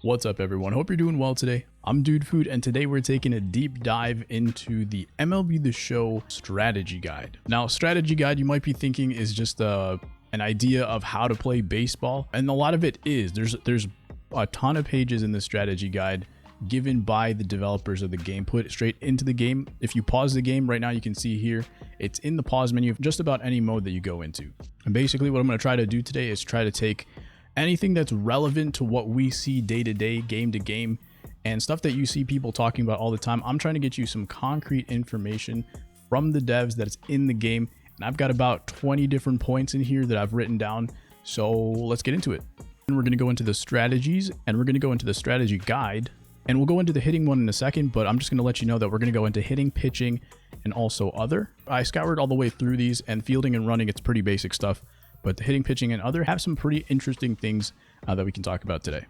What's up, everyone? Hope you're doing well today. I'm DudeFood, and today we're taking a deep dive into the MLB The Show strategy guide. Now, strategy guide, you might be thinking, is just an idea of how to play baseball, and a lot of it is. There's a ton of pages in the strategy guide given by the developers of the game, put straight into the game. If you pause the game right now, you can see here, it's in the pause menu of just about any mode that you go into. And basically what I'm going to try to do today is try to take anything that's relevant to what we see day to day, game to game, and stuff that you see people talking about all the time. I'm trying to get you some concrete information from the devs that's in the game. And I've got about 20 different points in here that I've written down. So let's get into it. And we're going to go into the strategies, and we're going to go into the strategy guide, and we'll go into the hitting one in a second, but I'm just going to let you know that we're going to go into hitting, pitching, and also other. I scoured all the way through these, and fielding and running, it's pretty basic stuff. But the hitting, pitching, and other have some pretty interesting things that we can talk about today.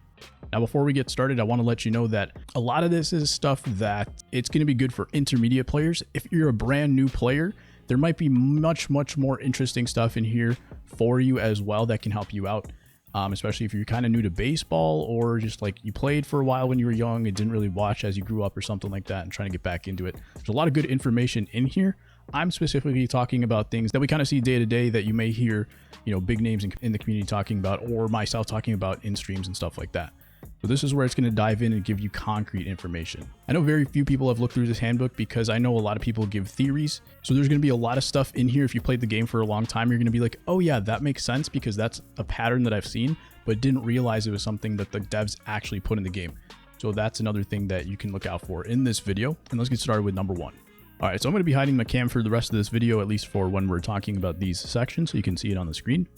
Now, before we get started, I want to let you know that a lot of this is stuff that it's going to be good for intermediate players. If you're a brand new player, there might be much more interesting stuff in here for you as well that can help you out, especially if you're kind of new to baseball, or just like you played for a while when you were young and didn't really watch as you grew up or something like that and trying to get back into it. There's a lot of good information in here. I'm specifically talking about things that we kind of see day to day that you may hear, big names in the community talking about, or myself talking about in streams and stuff like that. So this is where it's going to dive in and give you concrete information. I know very few people have looked through this handbook because I know a lot of people give theories. So there's going to be a lot of stuff in here. If you played the game for a long time, you're going to be like, oh yeah, that makes sense because that's a pattern that I've seen, but didn't realize it was something that the devs actually put in the game. So that's another thing that you can look out for in this video. And let's get started with number one. All right, so I'm going to be hiding my cam for the rest of this video, at least for when we're talking about these sections, so you can see it on the screen.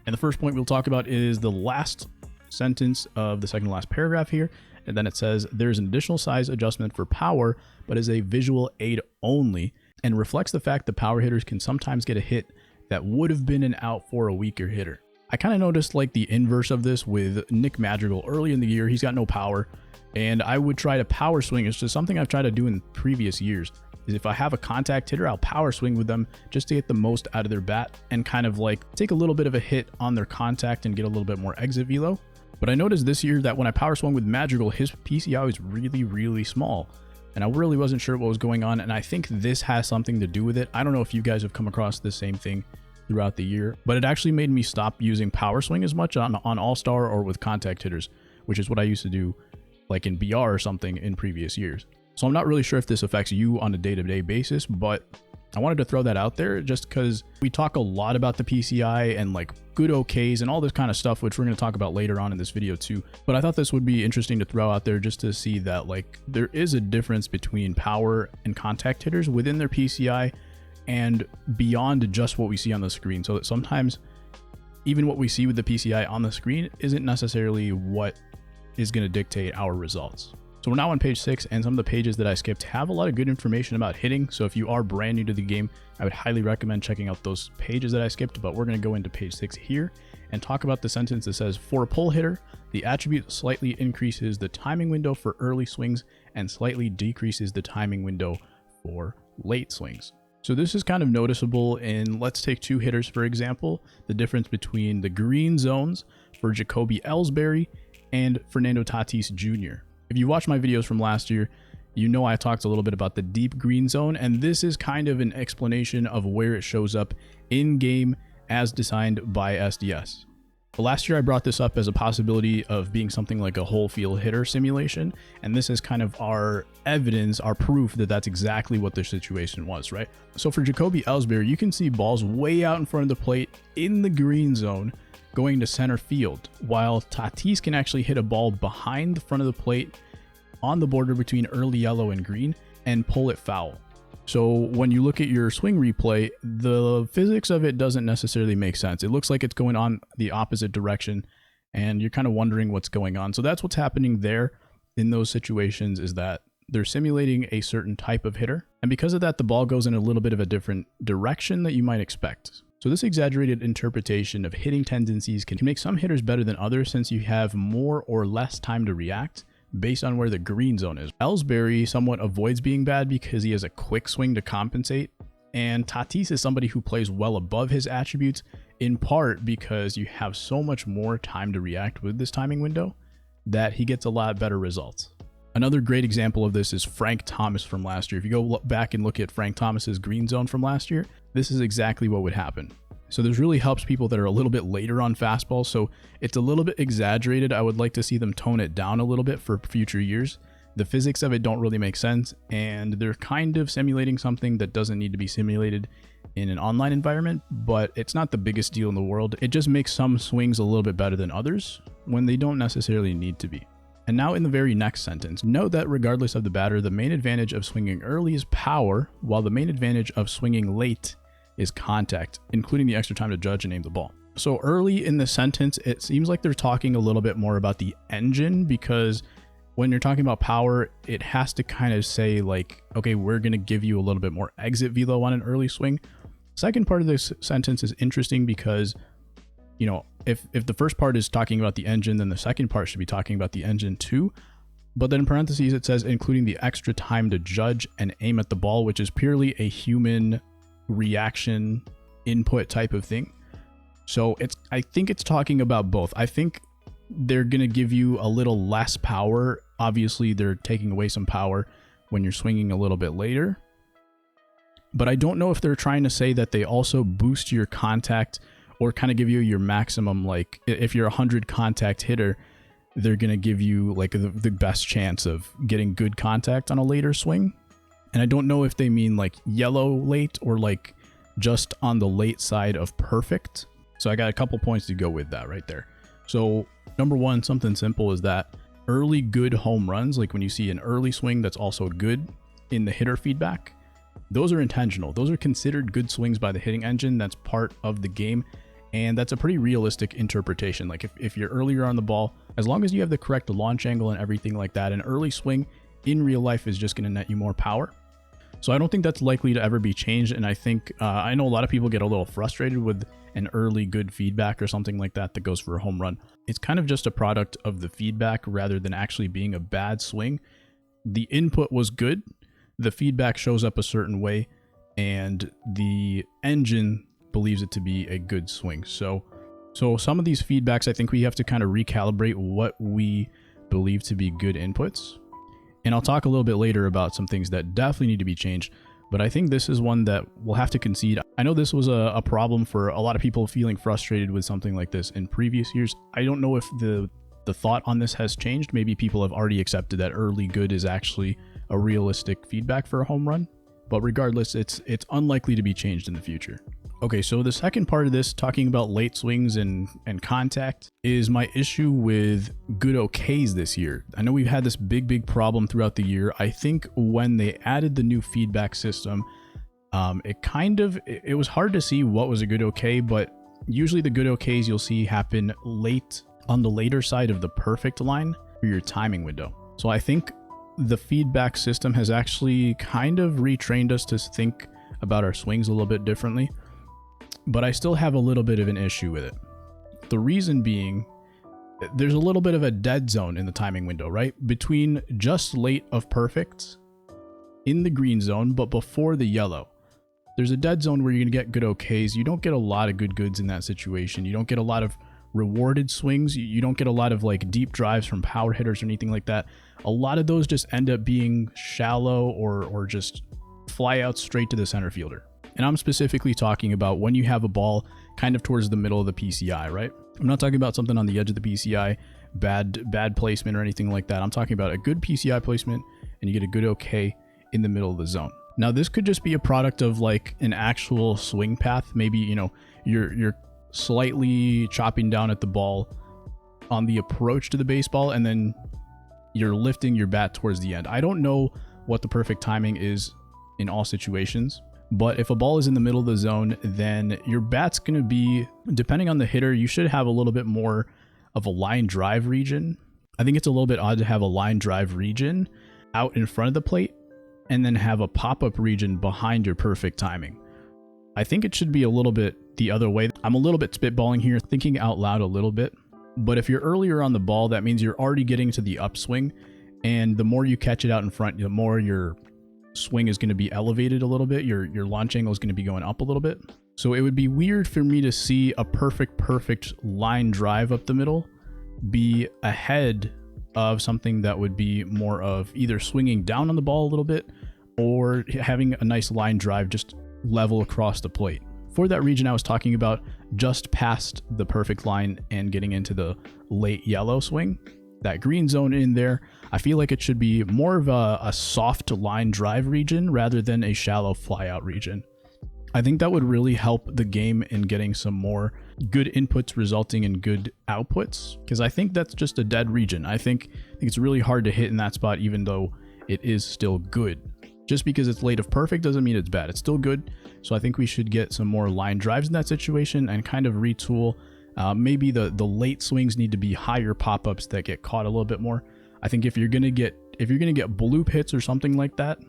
And the first point we'll talk about is the last sentence of the second to last paragraph here. And then it says, there's an additional size adjustment for power, but is a visual aid only, and reflects the fact that power hitters can sometimes get a hit that would have been an out for a weaker hitter. I kind of noticed like the inverse of this with Nick Madrigal early in the year. He's got no power, and I would try to power swing. It's just something I've tried to do in previous years. Is if I have a contact hitter, I'll power swing with them just to get the most out of their bat and kind of like take a little bit of a hit on their contact and get a little bit more exit velo. But I noticed this year that when I power swung with Madrigal, his PCI was really small, and I really wasn't sure what was going on. And I think this has something to do with it. I don't know if you guys have come across the same thing throughout the year, but it actually made me stop using power swing as much on All-Star or with contact hitters, which is what I used to do like in BR or something in previous years. So I'm not really sure if this affects you on a day-to-day basis, but I wanted to throw that out there just because we talk a lot about the PCI and like good OKs and all this kind of stuff, which we're going to talk about later on in this video too. But I thought this would be interesting to throw out there just to see that like there is a difference between power and contact hitters within their PCI and beyond just what we see on the screen. So that sometimes even what we see with the PCI on the screen isn't necessarily what is going to dictate our results. So we're now on page 6, and some of the pages that I skipped have a lot of good information about hitting. So if you are brand new to the game, I would highly recommend checking out those pages that I skipped. But we're going to go into page 6 here and talk about the sentence that says, for a pull hitter, the attribute slightly increases the timing window for early swings and slightly decreases the timing window for late swings. So this is kind of noticeable in, let's take two hitters for example, the difference between the green zones for Jacoby Ellsbury and Fernando Tatis Jr. If you watched my videos from last year, you know I talked a little bit about the deep green zone, and this is kind of an explanation of where it shows up in game as designed by SDS. But last year I brought this up as a possibility of being something like a whole field hitter simulation, and this is kind of our evidence, our proof that that's exactly what the situation was, right? So for Jacoby Ellsbury, you can see balls way out in front of the plate in the green zone going to center field, while Tatis can actually hit a ball behind the front of the plate on the border between early yellow and green and pull it foul. So when you look at your swing replay, the physics of it doesn't necessarily make sense. It looks like it's going on the opposite direction, and you're kind of wondering what's going on. So that's what's happening there in those situations, is that they're simulating a certain type of hitter, and because of that, the ball goes in a little bit of a different direction that you might expect. So this exaggerated interpretation of hitting tendencies can make some hitters better than others, since you have more or less time to react based on where the green zone is. Ellsbury somewhat avoids being bad because he has a quick swing to compensate, and Tatis is somebody who plays well above his attributes, in part because you have so much more time to react with this timing window that he gets a lot better results. Another great example of this is Frank Thomas from last year. If you go back and look at Frank Thomas's green zone from last year, this is exactly what would happen. So this really helps people that are a little bit later on fastball. So it's a little bit exaggerated. I would like to see them tone it down a little bit for future years. The physics of it don't really make sense, and they're kind of simulating something that doesn't need to be simulated in an online environment, but it's not the biggest deal in the world. It just makes some swings a little bit better than others when they don't necessarily need to be. And now in the very next sentence, note that regardless of the batter, the main advantage of swinging early is power, while the main advantage of swinging late is contact, including the extra time to judge and aim the ball. So early in the sentence, it seems like they're talking a little bit more about the engine, because when you're talking about power, it has to kind of say like, okay, we're going to give you a little bit more exit velo on an early swing. Second part of this sentence is interesting because, you know, if the first part is talking about the engine, then the second part should be talking about the engine too. But then in parentheses, it says including the extra time to judge and aim at the ball, which is purely a human reaction input type of thing. So I think it's talking about both. I think they're going to give you a little less power. Obviously, they're taking away some power when you're swinging a little bit later. But I don't know if they're trying to say that they also boost your contact or kind of give you your maximum, like if you're a 100 contact hitter, they're going to give you like the best chance of getting good contact on a later swing. And I don't know if they mean like yellow late or like just on the late side of perfect. So I got a couple points to go with that right there. So number one, something simple is that early good home runs, like when you see an early swing that's also good in the hitter feedback, those are intentional. Those are considered good swings by the hitting engine. That's part of the game. And that's a pretty realistic interpretation. Like if you're earlier on the ball, as long as you have the correct launch angle and everything like that, an early swing in real life is just going to net you more power. So I don't think that's likely to ever be changed. And I think, I know a lot of people get a little frustrated with an early good feedback or something like that that goes for a home run. It's kind of just a product of the feedback rather than actually being a bad swing. The input was good. The feedback shows up a certain way and the engine believes it to be a good swing. So some of these feedbacks, I think we have to kind of recalibrate what we believe to be good inputs. And I'll talk a little bit later about some things that definitely need to be changed, but I think this is one that we'll have to concede. I know this was a problem for a lot of people feeling frustrated with something like this in previous years. I don't know if the thought on this has changed. Maybe people have already accepted that early good is actually a realistic feedback for a home run, but regardless, it's unlikely to be changed in the future. Okay, so the second part of this, talking about late swings and contact, is my issue with good OKs this year. I know we've had this big problem throughout the year. I think when they added the new feedback system, it was hard to see what was a good OK, but usually the good OKs you'll see happen late on the later side of the perfect line for your timing window. So I think the feedback system has actually kind of retrained us to think about our swings a little bit differently. But I still have a little bit of an issue with it. The reason being, there's a little bit of a dead zone in the timing window, right? Between just late of perfect in the green zone, but before the yellow. There's a dead zone where you're going to get good OKs. You don't get a lot of good goods in that situation. You don't get a lot of rewarded swings. You don't get a lot of like deep drives from power hitters or anything like that. A lot of those just end up being shallow or just fly out straight to the center fielder. And I'm specifically talking about when you have a ball kind of towards the middle of the PCI, right? I'm not talking about something on the edge of the PCI, bad placement or anything like that. I'm talking about a good PCI placement and you get a good OK in the middle of the zone. Now, this could just be a product of like an actual swing path. Maybe, you know, you're slightly chopping down at the ball on the approach to the baseball and then you're lifting your bat towards the end. I don't know what the perfect timing is in all situations. But if a ball is in the middle of the zone, then your bat's going to be, depending on the hitter, you should have a little bit more of a line drive region. I think it's a little bit odd to have a line drive region out in front of the plate and then have a pop-up region behind your perfect timing. I think it should be a little bit the other way. I'm a little bit spitballing here, thinking out loud a little bit. But if you're earlier on the ball, that means you're already getting to the upswing. And the more you catch it out in front, the more your swing is going to be elevated a little bit. Your launch angle is going to be going up a little bit. So it would be weird for me to see a perfect line drive up the middle be ahead of something that would be more of either swinging down on the ball a little bit or having a nice line drive just level across the plate. For that region I was talking about, just past the perfect line and getting into the late yellow swing, that green zone in there, I feel like it should be more of a soft line drive region rather than a shallow flyout region. I think that would really help the game in getting some more good inputs resulting in good outputs, because I think that's just a dead region. I think it's really hard to hit in that spot, even though it is still good. Just because it's late of perfect doesn't mean it's bad. It's still good. So I think we should get some more line drives in that situation and kind of retool. Maybe the late swings need to be higher pop-ups that get caught a little bit more. I think if you're gonna get bloop hits or something like that,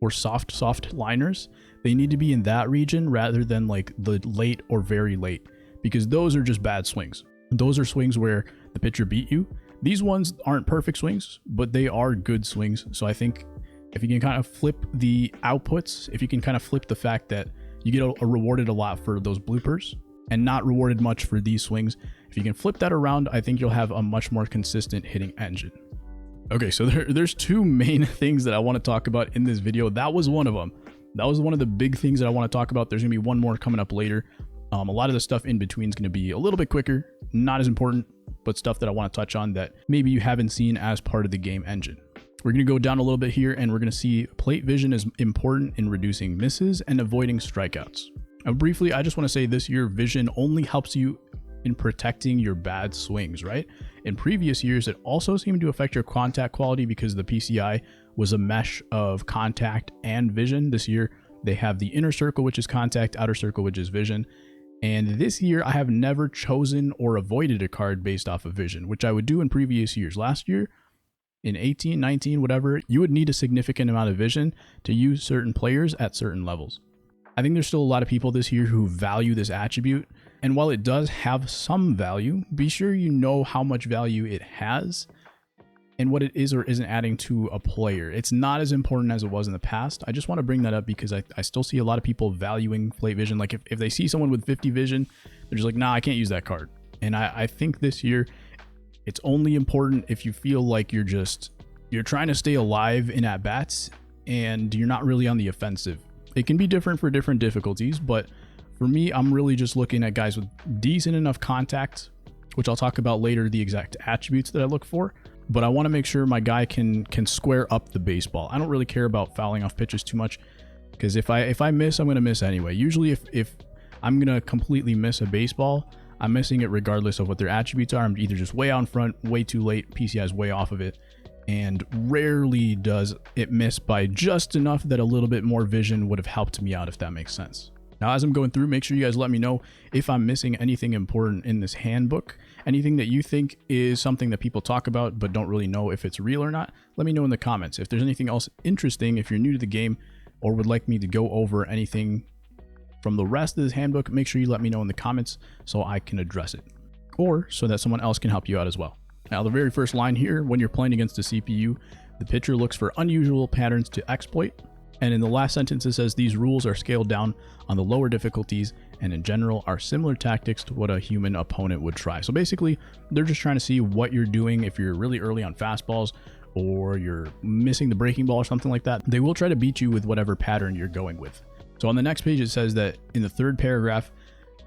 or soft liners, they need to be in that region rather than like the late or very late, because those are just bad swings. Those are swings where the pitcher beat you. These ones aren't perfect swings, but they are good swings. So I think if you can kind of flip the outputs, if you can kind of flip the fact that you get rewarded a lot for those bloopers and not rewarded much for these swings, if you can flip that around, I think you'll have a much more consistent hitting engine. Okay, so there's two main things that I want to talk about in this video. That was one of them. That was one of the big things that I want to talk about. There's going to be one more coming up later. A lot of the stuff in between is going to be a little bit quicker, not as important, but stuff that I want to touch on that maybe you haven't seen as part of the game engine. We're going to go down a little bit here and we're going to see plate vision is important in reducing misses and avoiding strikeouts. Briefly, I just want to say this year, vision only helps you in protecting your bad swings, right? In previous years, it also seemed to affect your contact quality because the PCI was a mesh of contact and vision. This year, they have the inner circle, which is contact, outer circle, which is vision. And this year, I have never chosen or avoided a card based off of vision, which I would do in previous years. Last year, in 18, 19, whatever, you would need a significant amount of vision to use certain players at certain levels. I think there's still a lot of people this year who value this attribute. And while it does have some value, be sure you know how much value it has and what it is or isn't adding to a player. It's not as important as it was in the past. I just want to bring that up because I still see a lot of people valuing plate vision. Like if they see someone with 50 vision, they're just like, nah, I can't use that card. And I think this year, it's only important if you feel like you're trying to stay alive in at-bats and you're not really on the offensive. It can be different for different difficulties, but for me, I'm really just looking at guys with decent enough contact, which I'll talk about later, the exact attributes that I look for. But I want to make sure my guy can square up the baseball. I don't really care about fouling off pitches too much, because if I miss, I'm going to miss anyway. Usually if I'm going to completely miss a baseball, I'm missing it regardless of what their attributes are. I'm either just way out in front, way too late, PCI is way off of it, and rarely does it miss by just enough that a little bit more vision would have helped me out, if that makes sense. Now, as I'm going through, make sure you guys let me know if I'm missing anything important in this handbook, anything that you think is something that people talk about but don't really know if it's real or not. Let me know in the comments. If there's anything else interesting, if you're new to the game or would like me to go over anything from the rest of this handbook, make sure you let me know in the comments so I can address it, or so that someone else can help you out as well. Now, the very first line here, when you're playing against a CPU, the pitcher looks for unusual patterns to exploit. And in the last sentence, it says these rules are scaled down on the lower difficulties and in general are similar tactics to what a human opponent would try. So basically, they're just trying to see what you're doing. If you're really early on fastballs or you're missing the breaking ball or something like that, they will try to beat you with whatever pattern you're going with. So on the next page, it says that in the third paragraph,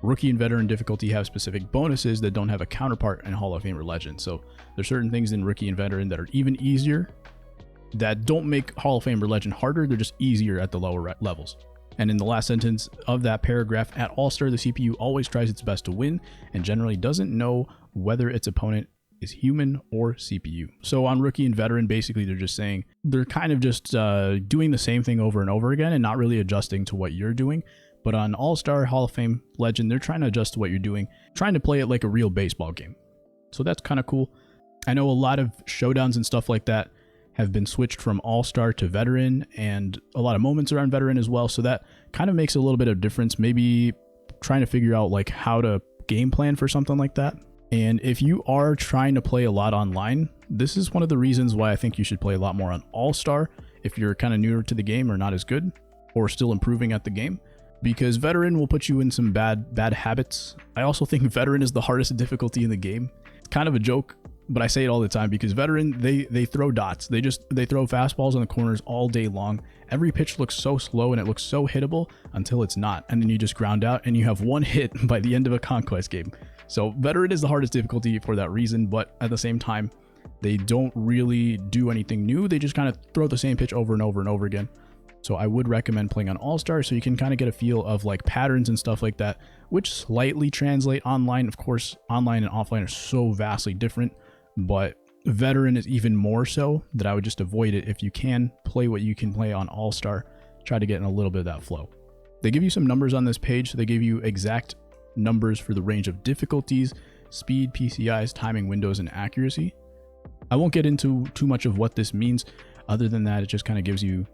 rookie and veteran difficulty have specific bonuses that don't have a counterpart in Hall of Fame or Legend. So there's certain things in rookie and veteran that are even easier that don't make Hall of Fame or Legend harder. They're just easier at the lower levels. And in the last sentence of that paragraph, at All-Star, the CPU always tries its best to win and generally doesn't know whether its opponent is human or CPU. So on rookie and veteran, basically they're just saying they're kind of just doing the same thing over and over again and not really adjusting to what you're doing. But on All-Star, Hall of Fame, Legend, they're trying to adjust to what you're doing, trying to play it like a real baseball game. So that's kind of cool. I know a lot of showdowns and stuff like that have been switched from All-Star to Veteran, and a lot of moments are on Veteran as well. So that kind of makes a little bit of difference. Maybe trying to figure out like how to game plan for something like that. And if you are trying to play a lot online, this is one of the reasons why I think you should play a lot more on All-Star if you're kind of newer to the game or not as good or still improving at the game, because Veteran will put you in some bad habits. I also think Veteran is the hardest difficulty in the game. It's kind of a joke, but I say it all the time because veteran, they throw dots. They throw fastballs on the corners all day long. Every pitch looks so slow and it looks so hittable until it's not. And then you just ground out and you have one hit by the end of a conquest game. So veteran is the hardest difficulty for that reason, but at the same time, they don't really do anything new. They just kind of throw the same pitch over and over and over again. So I would recommend playing on All-Star so you can kind of get a feel of like patterns and stuff like that, which slightly translate online. Of course, online and offline are so vastly different, but veteran is even more so that I would just avoid it. If you can play what you can play on All-Star, try to get in a little bit of that flow. They give you some numbers on this page. So they give you exact numbers for the range of difficulties, speed, PCIs, timing windows, and accuracy. I won't get into too much of what this means. Other than that, it just kind of gives you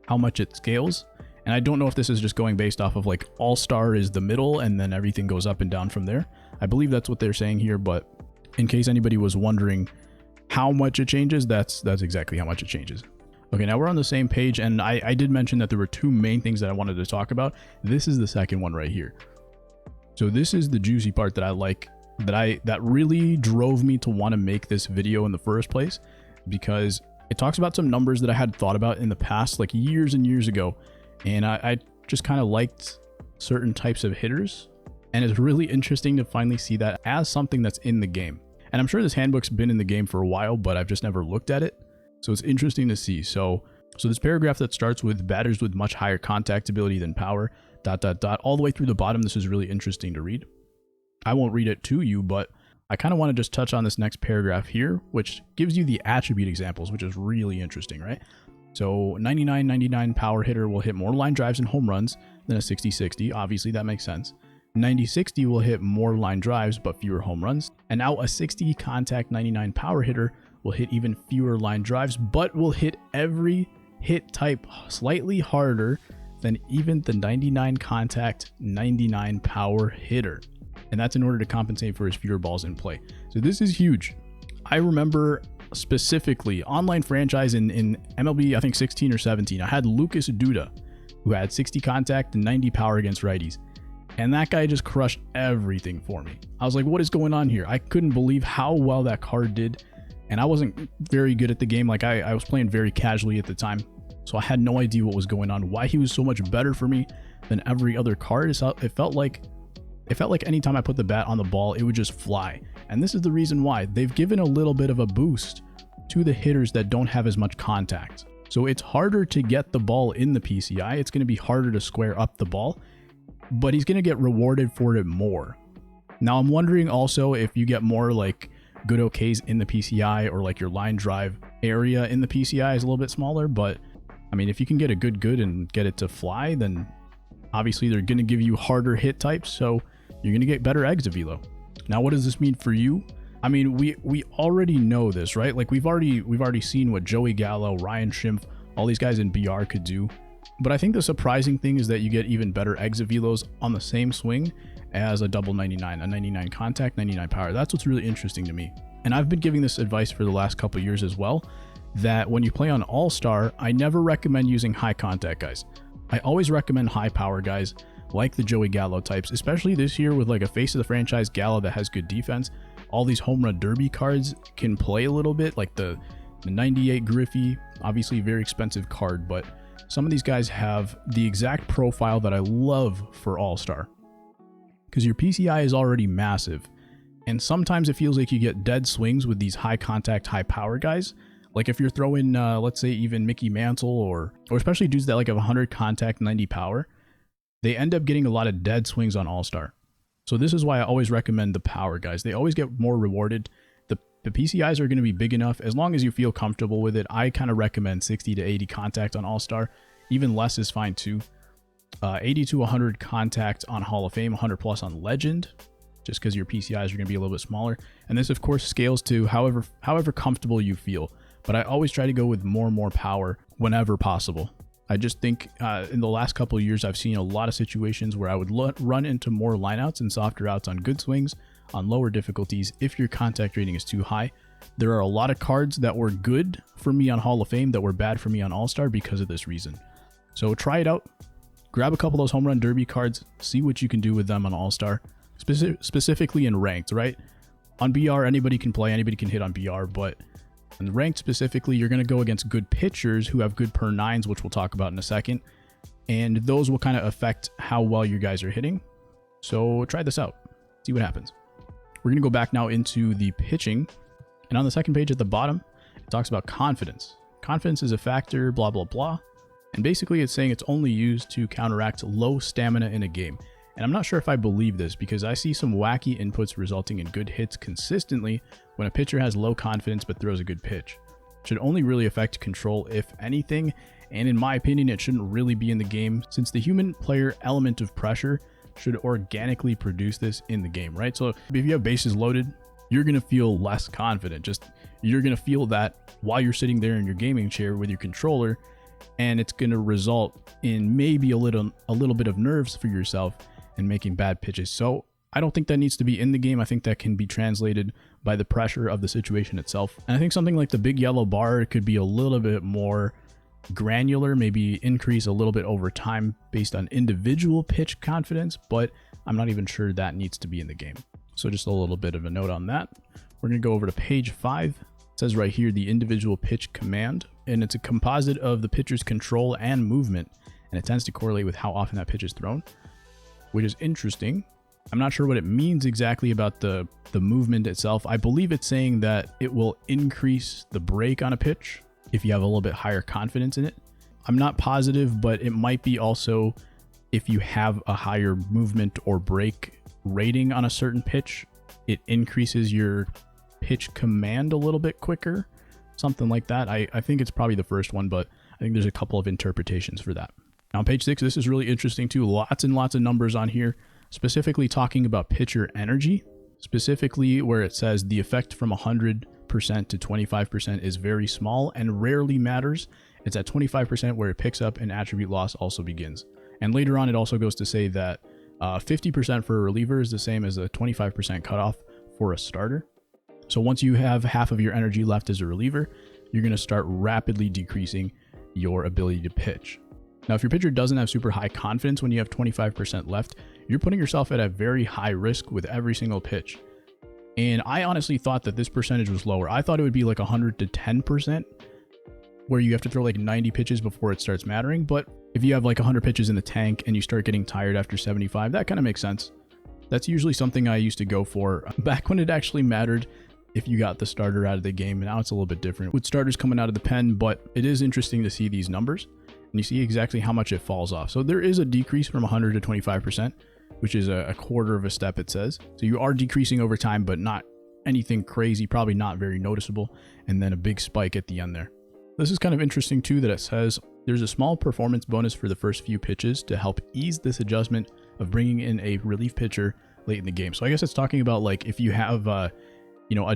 how much it scales. And I don't know if this is just going based off of like All-Star is the middle and then everything goes up and down from there. I believe that's what they're saying here, but in case anybody was wondering how much it changes, that's exactly how much it changes. Okay, now we're on the same page, and I did mention that there were two main things that I wanted to talk about. This is the second one right here. So this is the juicy part that I like, that really drove me to want to make this video in the first place, because it talks about some numbers that I had thought about in the past, like years and years ago, and I just kind of liked certain types of hitters, and it's really interesting to finally see that as something that's in the game. And I'm sure this handbook's been in the game for a while, but I've just never looked at it, so it's interesting to see. So this paragraph that starts with batters with much higher contact ability than power, ... all the way through the bottom, this is really interesting to read. I won't read it to you, but I kind of want to just touch on this next paragraph here, which gives you the attribute examples, which is really interesting, right? So 99 power hitter will hit more line drives and home runs than a 60-60. Obviously, that makes sense. 90-60 will hit more line drives, but fewer home runs. And now a 60 contact 99 power hitter will hit even fewer line drives, but will hit every hit type slightly harder than even the 99 contact 99 power hitter. And that's in order to compensate for his fewer balls in play. So this is huge. I remember specifically online franchise in MLB, I think 16 or 17, I had Lucas Duda, who had 60 contact and 90 power against righties. And that guy just crushed everything for me. I was like, what is going on here? I couldn't believe how well that card did. And I wasn't very good at the game. Like I was playing very casually at the time. So I had no idea what was going on, why he was so much better for me than every other card. It felt like anytime I put the bat on the ball, it would just fly. And this is the reason why. They've given a little bit of a boost to the hitters that don't have as much contact. So it's harder to get the ball in the PCI. It's going to be harder to square up the ball, but he's going to get rewarded for it more. Now I'm wondering also if you get more like good OKs in the PCI, or like your line drive area in the PCI is a little bit smaller, but I mean, if you can get a good and get it to fly, then obviously they're going to give you harder hit types, so you're going to get better exit velo. Now, what does this mean for you? I mean, we already know this, right? Like we've already seen what Joey Gallo, Ryan Schimpf, all these guys in BR could do. But I think the surprising thing is that you get even better exit velos on the same swing as a double 99, a 99 contact, 99 power. That's what's really interesting to me. And I've been giving this advice for the last couple of years as well, that when you play on All-Star, I never recommend using high contact guys. I always recommend high power guys like the Joey Gallo types, especially this year with like a face of the franchise Gallo that has good defense. All these home run derby cards can play a little bit, like the 98 Griffey, obviously very expensive card, but some of these guys have the exact profile that I love for All-Star. Because your PCI is already massive, and sometimes it feels like you get dead swings with these high contact, high power guys. Like if you're throwing, let's say even Mickey Mantle or especially dudes that like have 100 contact, 90 power, they end up getting a lot of dead swings on All-Star. So this is why I always recommend the power guys. They always get more rewarded. The PCIs are going to be big enough as long as you feel comfortable with it. I kind of recommend 60 to 80 contact on All-Star. Even less is fine too. 80 to 100 contact on Hall of Fame, 100 plus on Legend, just because your PCIs are going to be a little bit smaller. And this of course scales to however comfortable you feel. But I always try to go with more and more power whenever possible. I just think in the last couple of years, I've seen a lot of situations where I would run into more lineouts and softer outs on good swings, on lower difficulties if your contact rating is too high. There are a lot of cards that were good for me on Hall of Fame that were bad for me on All-Star because of this reason. So try it out. Grab a couple of those home run derby cards, see what you can do with them on All-Star, specifically in ranked, right? On BR, anybody can play, anybody can hit on BR, but in the ranked specifically, you're going to go against good pitchers who have good per nines, which we'll talk about in a second. And those will kind of affect how well you guys are hitting. So try this out, see what happens. We're going to go back now into the pitching. And on the second page at the bottom, it talks about confidence. Confidence is a factor, blah, blah, blah. And basically it's saying it's only used to counteract low stamina in a game. And I'm not sure if I believe this because I see some wacky inputs resulting in good hits consistently when a pitcher has low confidence but throws a good pitch. It should only really affect control if anything, and in my opinion it shouldn't really be in the game since the human player element of pressure should organically produce this in the game, right? So if you have bases loaded, you're going to feel less confident. You're going to feel that while you're sitting there in your gaming chair with your controller, and it's going to result in maybe a little bit of nerves for yourself and making bad pitches. So I don't think that needs to be in the game. I think that can be translated by the pressure of the situation itself. And I think something like the big yellow bar could be a little bit more granular, maybe increase a little bit over time based on individual pitch confidence, but I'm not even sure that needs to be in the game. So just a little bit of a note on that. We're going to go over to page 5. It says right here, the individual pitch command, and it's a composite of the pitcher's control and movement, and it tends to correlate with how often that pitch is thrown, which is interesting. I'm not sure what it means exactly about the movement itself. I believe it's saying that it will increase the break on a pitch if you have a little bit higher confidence in it. I'm not positive, but it might be also if you have a higher movement or break rating on a certain pitch, it increases your pitch command a little bit quicker, something like that. I think it's probably the first one, but I think there's a couple of interpretations for that. Now on page 6, this is really interesting too. Lots and lots of numbers on here, specifically talking about pitcher energy, specifically where it says the effect from 100% to 25% is very small and rarely matters. It's at 25% where it picks up and attribute loss also begins. And later on, it also goes to say that 50% for a reliever is the same as a 25% cutoff for a starter. So once you have half of your energy left as a reliever, you're going to start rapidly decreasing your ability to pitch. Now, if your pitcher doesn't have super high confidence when you have 25% left, you're putting yourself at a very high risk with every single pitch. And I honestly thought that this percentage was lower. I thought it would be like 100 to 10%, where you have to throw like 90 pitches before it starts mattering. But if you have like 100 pitches in the tank and you start getting tired after 75, that kind of makes sense. That's usually something I used to go for back when it actually mattered if you got the starter out of the game. Now it's a little bit different with starters coming out of the pen, but it is interesting to see these numbers and you see exactly how much it falls off. So there is a decrease from 100 to 25%, which is a quarter of a step, it says. So you are decreasing over time, but not anything crazy, probably not very noticeable. And then a big spike at the end there. This is kind of interesting too, that it says there's a small performance bonus for the first few pitches to help ease this adjustment of bringing in a relief pitcher late in the game. So I guess it's talking about like if you have a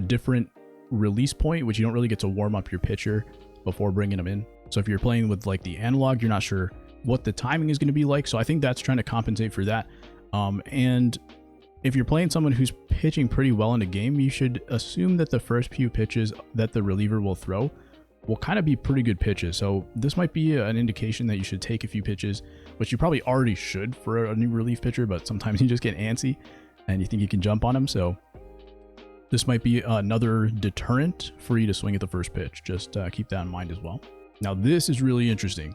different release point, which you don't really get to warm up your pitcher before bringing them in. So if you're playing with like the analog, you're not sure what the timing is going to be like. So I think that's trying to compensate for that. And if you're playing someone who's pitching pretty well in a game, you should assume that the first few pitches that the reliever will throw will kind of be pretty good pitches. So this might be an indication that you should take a few pitches, which you probably already should for a new relief pitcher, but sometimes you just get antsy and you think you can jump on them. So this might be another deterrent for you to swing at the first pitch. Just keep that in mind as well. Now this is really interesting.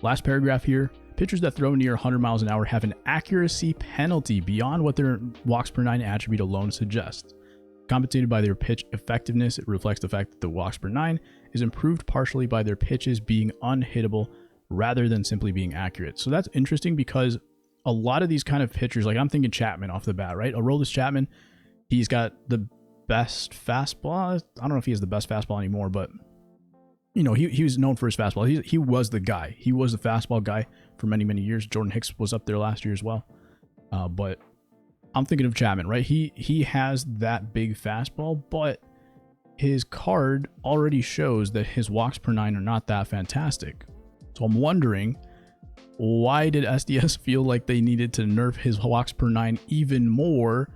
Last paragraph here. Pitchers that throw near 100 miles an hour have an accuracy penalty beyond what their walks per nine attribute alone suggests. Compensated by their pitch effectiveness, it reflects the fact that the walks per nine is improved partially by their pitches being unhittable rather than simply being accurate. So that's interesting because a lot of these kind of pitchers, like I'm thinking Chapman off the bat, right? Aroldis Chapman, he's got the best fastball. I don't know if he has the best fastball anymore, but you know, he was known for his fastball. He was the guy. He was the fastball guy for many, many years. Jordan Hicks was up there last year as well. But I'm thinking of Chapman, right? He has that big fastball, but his card already shows that his walks per nine are not that fantastic. So I'm wondering, why did SDS feel like they needed to nerf his walks per nine even more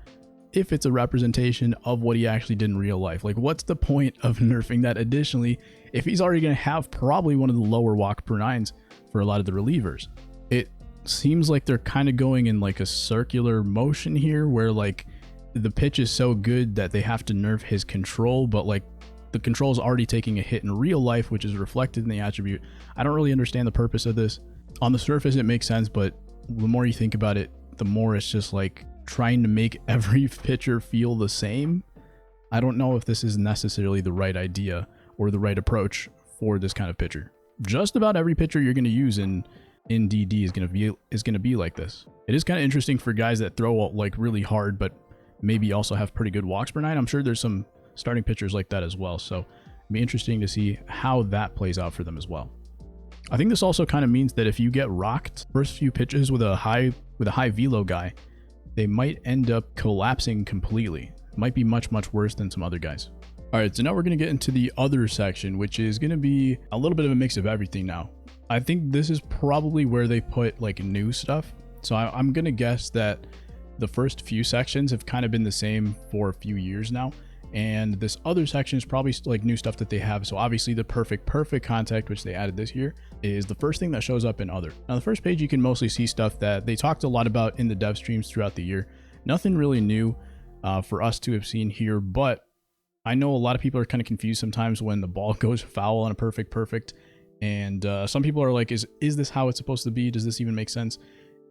if it's a representation of what he actually did in real life? Like, what's the point of nerfing that additionally if he's already going to have probably one of the lower walk per nines for a lot of the relievers? It seems like they're kind of going in like a circular motion here where like the pitch is so good that they have to nerf his control, but like the control is already taking a hit in real life, which is reflected in the attribute. I don't really understand the purpose of this. On the surface, it makes sense, but the more you think about it, the more it's just like trying to make every pitcher feel the same. I don't know if this is necessarily the right idea or the right approach for this kind of pitcher. Just about every pitcher you're going to use in DD is going to be like this. It is kind of interesting for guys that throw like really hard, but maybe also have pretty good walks per nine. I'm sure there's some starting pitchers like that as well. So it'd be interesting to see how that plays out for them as well. I think this also kind of means that if you get rocked first few pitches with a high velo guy, they might end up collapsing completely. It might be much worse than some other guys. All right, so now we're going to get into the other section, which is going to be a little bit of a mix of everything now. I think this is probably where they put like new stuff. So I'm going to guess that the first few sections have kind of been the same for a few years now. And this other section is probably like new stuff that they have. So obviously the perfect contact, which they added this year, is the first thing that shows up in other. Now the first page, you can mostly see stuff that they talked a lot about in the dev streams throughout the year. Nothing really new for us to have seen here, but I know a lot of people are kind of confused sometimes when the ball goes foul on a perfect. And some people are like, is this how it's supposed to be? Does this even make sense?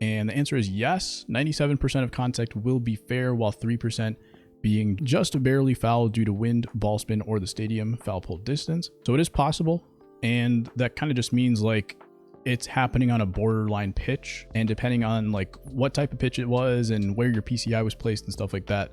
And the answer is yes. 97% of contact will be fair, while 3% being just barely foul due to wind, ball spin, or the stadium foul pole distance. So it is possible, and that kind of just means like it's happening on a borderline pitch, and depending on like what type of pitch it was and where your PCI was placed and stuff like that,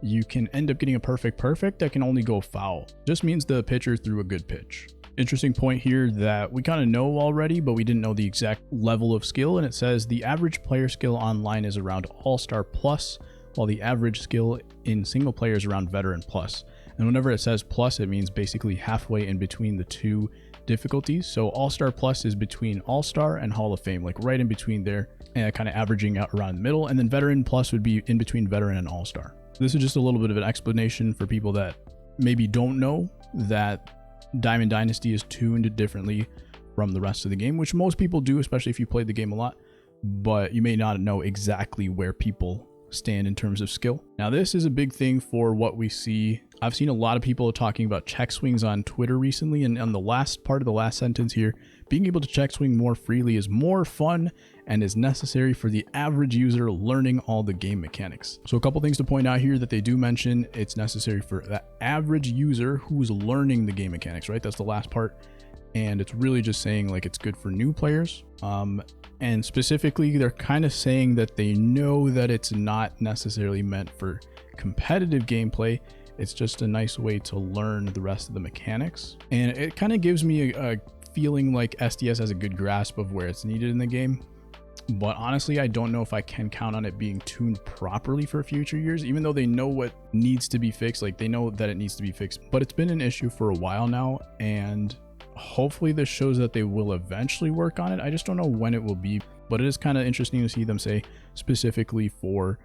you can end up getting a perfect that can only go foul. Just means the pitcher threw a good pitch. Interesting point here that we kind of know already, but we didn't know the exact level of skill, and it says the average player skill online is around All-Star Plus, while the average skill in single player is around Veteran Plus. And whenever it says plus, it means basically halfway in between the two difficulties. So All-Star Plus is between All-Star and Hall of Fame, like right in between there, and kind of averaging out around the middle. And then Veteran Plus would be in between Veteran and All-Star. This is just a little bit of an explanation for people that maybe don't know that Diamond Dynasty is tuned differently from the rest of the game, which most people do, especially if you played the game a lot, but you may not know exactly where people stand in terms of skill. Now this is a big thing for what we see. I've seen a lot of people talking about check swings on Twitter recently, and on the last part of the last sentence here, being able to check swing more freely is more fun and is necessary for the average user learning all the game mechanics. So a couple things to point out here that they do mention, it's necessary for the average user who's learning the game mechanics, right? That's the last part. And it's really just saying like it's good for new players. And specifically, they're kind of saying that they know that it's not necessarily meant for competitive gameplay. It's just a nice way to learn the rest of the mechanics. And it kind of gives me a feeling like SDS has a good grasp of where it's needed in the game. But honestly, I don't know if I can count on it being tuned properly for future years, even though they know what needs to be fixed. Like they know that it needs to be fixed, but it's been an issue for a while now. And hopefully this shows that they will eventually work on it. I just don't know when it will be, but it is kind of interesting to see them say specifically for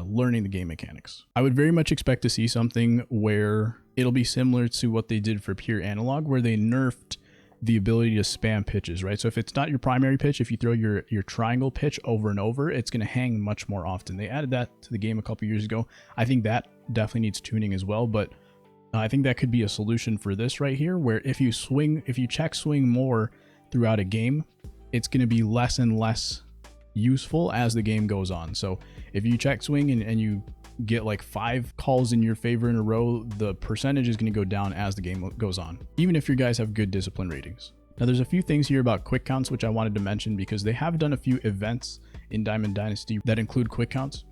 learning the game mechanics. I would very much expect to see something where it'll be similar to what they did for pure analog, where they nerfed the ability to spam pitches, right? So if it's not your primary pitch, if you throw your triangle pitch over and over, it's going to hang much more often. They added that to the game a couple years ago. I think that definitely needs tuning as well, but I think that could be a solution for this right here, where if you check swing more throughout a game, it's going to be less and less useful as the game goes on. So if you check swing and you get like 5 calls in your favor in a row, the percentage is going to go down as the game goes on, even if your guys have good discipline ratings. Now there's a few things here about quick counts which I wanted to mention, because they have done a few events in Diamond Dynasty that include quick counts.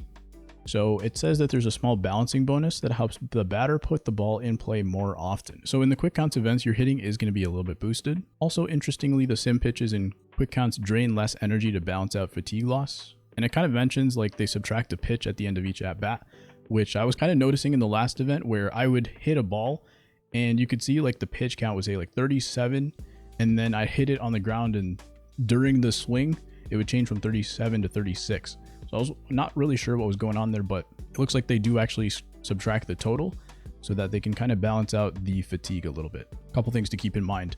So it says that there's a small balancing bonus that helps the batter put the ball in play more often. So in the quick counts events, your hitting is going to be a little bit boosted. Also, interestingly, the sim pitches in quick counts drain less energy to balance out fatigue loss. And it kind of mentions like they subtract a pitch at the end of each at bat, which I was kind of noticing in the last event where I would hit a ball and you could see like the pitch count was say like 37, and then I hit it on the ground, and during the swing, it would change from 37 to 36. So I was not really sure what was going on there, but it looks like they do actually subtract the total so that they can kind of balance out the fatigue a little bit. A couple things to keep in mind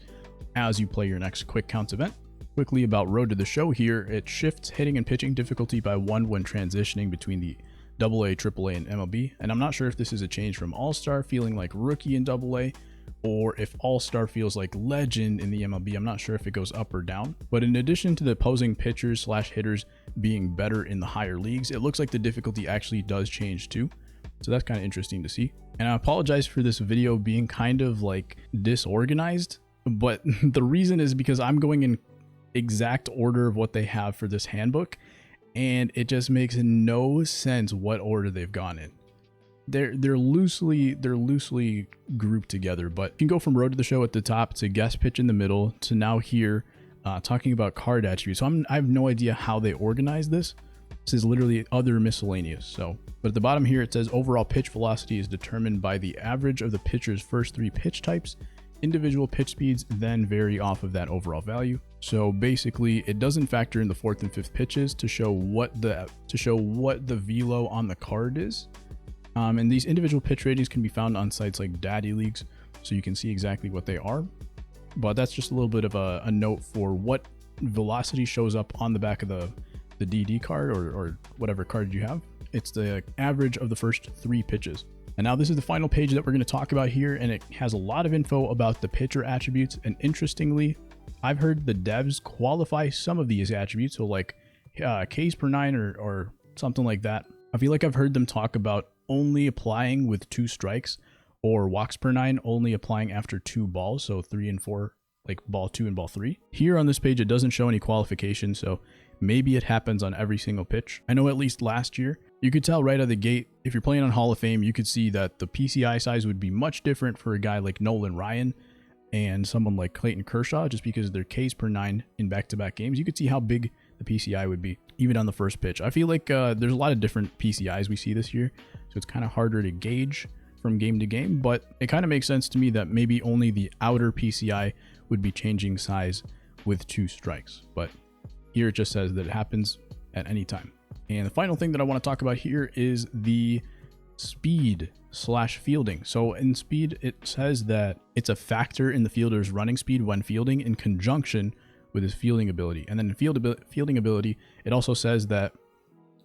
as you play your next quick counts event. Quickly about Road to the Show here, it shifts hitting and pitching difficulty by 1 when transitioning between the AA, AAA, and MLB. And I'm not sure if this is a change from All-Star feeling like rookie in AA, or if All-Star feels like legend in the MLB. I'm not sure if it goes up or down. But in addition to the opposing pitchers / hitters being better in the higher leagues, it looks like the difficulty actually does change too. So that's kind of interesting to see. And I apologize for this video being kind of like disorganized, but the reason is because I'm going in exact order of what they have for this handbook, and it just makes no sense what order they've gone in. They're loosely grouped together, but you can go from road to the show at the top to guest pitch in the middle to now here talking about card attributes. So I have no idea how they organize this. This is literally other miscellaneous. So, but at the bottom here it says overall pitch velocity is determined by the average of the pitcher's first 3 pitch types. Individual pitch speeds then vary off of that overall value. So basically, it doesn't factor in the 4th and 5th pitches to show what the velo on the card is. And these individual pitch ratings can be found on sites like Daddy Leagues, so you can see exactly what they are. But that's just a little bit of a note for what velocity shows up on the back of the DD card or whatever card you have. It's the average of the first 3 pitches. And now this is the final page that we're going to talk about here, and it has a lot of info about the pitcher attributes. And interestingly, I've heard the devs qualify some of these attributes, so like Ks per 9 or something like that. I feel like I've heard them talk about only applying with 2 strikes, or walks per 9 only applying after 2 balls, so 3 and 4, like ball 2 and ball 3. Here on this page, it doesn't show any qualification, so maybe it happens on every single pitch. I know at least last year, you could tell right out of the gate, if you're playing on Hall of Fame, you could see that the PCI size would be much different for a guy like Nolan Ryan and someone like Clayton Kershaw, just because of their Ks per 9 in back-to-back games. You could see how big the PCI would be, even on the first pitch. I feel like there's a lot of different PCIs we see this year, so it's kind of harder to gauge from game to game, but it kind of makes sense to me that maybe only the outer PCI would be changing size with 2 strikes. But here it just says that it happens at any time. And the final thing that I want to talk about here is the speed / fielding. So in speed, it says that it's a factor in the fielder's running speed when fielding in conjunction with his fielding ability. And then in fielding ability, it also says that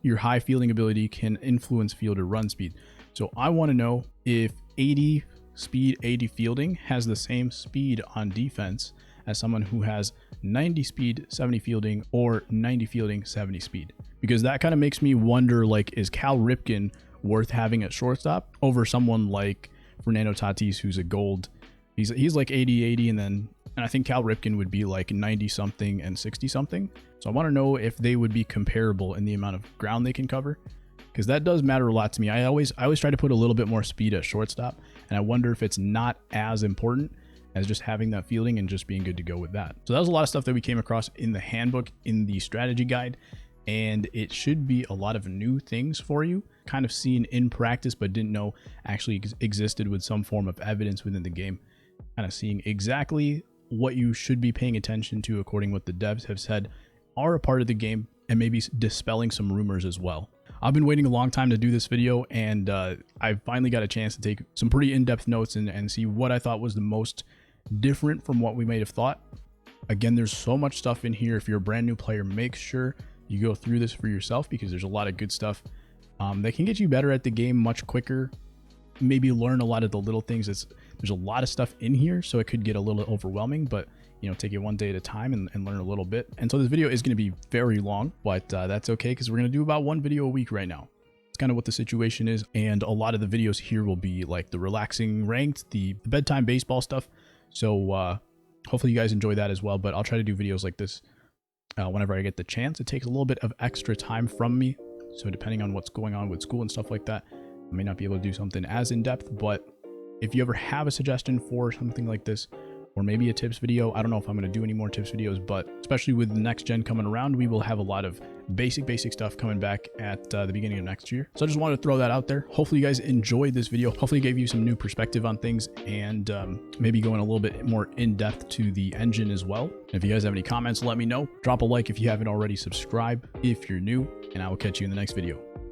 your high fielding ability can influence fielder run speed. So I want to know if 80 speed, 80 fielding has the same speed on defense as someone who has 90 speed, 70 fielding, or 90 fielding, 70 speed. Because that kind of makes me wonder, like, is Cal Ripken worth having at shortstop over someone like Fernando Tatis, who's a gold? He's like 80, and I think Cal Ripken would be like 90 something and 60 something. So I want to know if they would be comparable in the amount of ground they can cover, because that does matter a lot to me. I always try to put a little bit more speed at shortstop, and I wonder if it's not as important as just having that fielding and just being good to go with that. So that was a lot of stuff that we came across in the handbook, in the strategy guide, and it should be a lot of new things for you, kind of seen in practice but didn't know actually existed with some form of evidence within the game. Kind of seeing exactly what you should be paying attention to according to what the devs have said are a part of the game, and maybe dispelling some rumors as well. I've been waiting a long time to do this video, and I finally got a chance to take some pretty in-depth notes and see what I thought was the most different from what we might have thought. Again, there's so much stuff in here. If you're a brand new player, make sure you go through this for yourself, because there's a lot of good stuff that can get you better at the game much quicker. Maybe learn a lot of the little things. There's a lot of stuff in here, so it could get a little overwhelming, but take it one day at a time and learn a little bit. And so this video is going to be very long, but that's okay, because we're going to do about 1 video a week right now. It's kind of what the situation is, and a lot of the videos here will be like the relaxing ranked, the bedtime baseball stuff. So hopefully you guys enjoy that as well, but I'll try to do videos like this whenever I get the chance. It takes a little bit of extra time from me, so depending on what's going on with school and stuff like that, I may not be able to do something as in-depth. But if you ever have a suggestion for something like this, or maybe a tips video, I don't know if I'm going to do any more tips videos, but especially with the next gen coming around, we will have a lot of basic stuff coming back at the beginning of next year. So I just wanted to throw that out there. Hopefully you guys enjoyed this video. Hopefully it gave you some new perspective on things, and maybe going a little bit more in-depth to the engine as well. If you guys have any comments, let me know. Drop a like if you haven't already, subscribe if you're new, and I will catch you in the next video.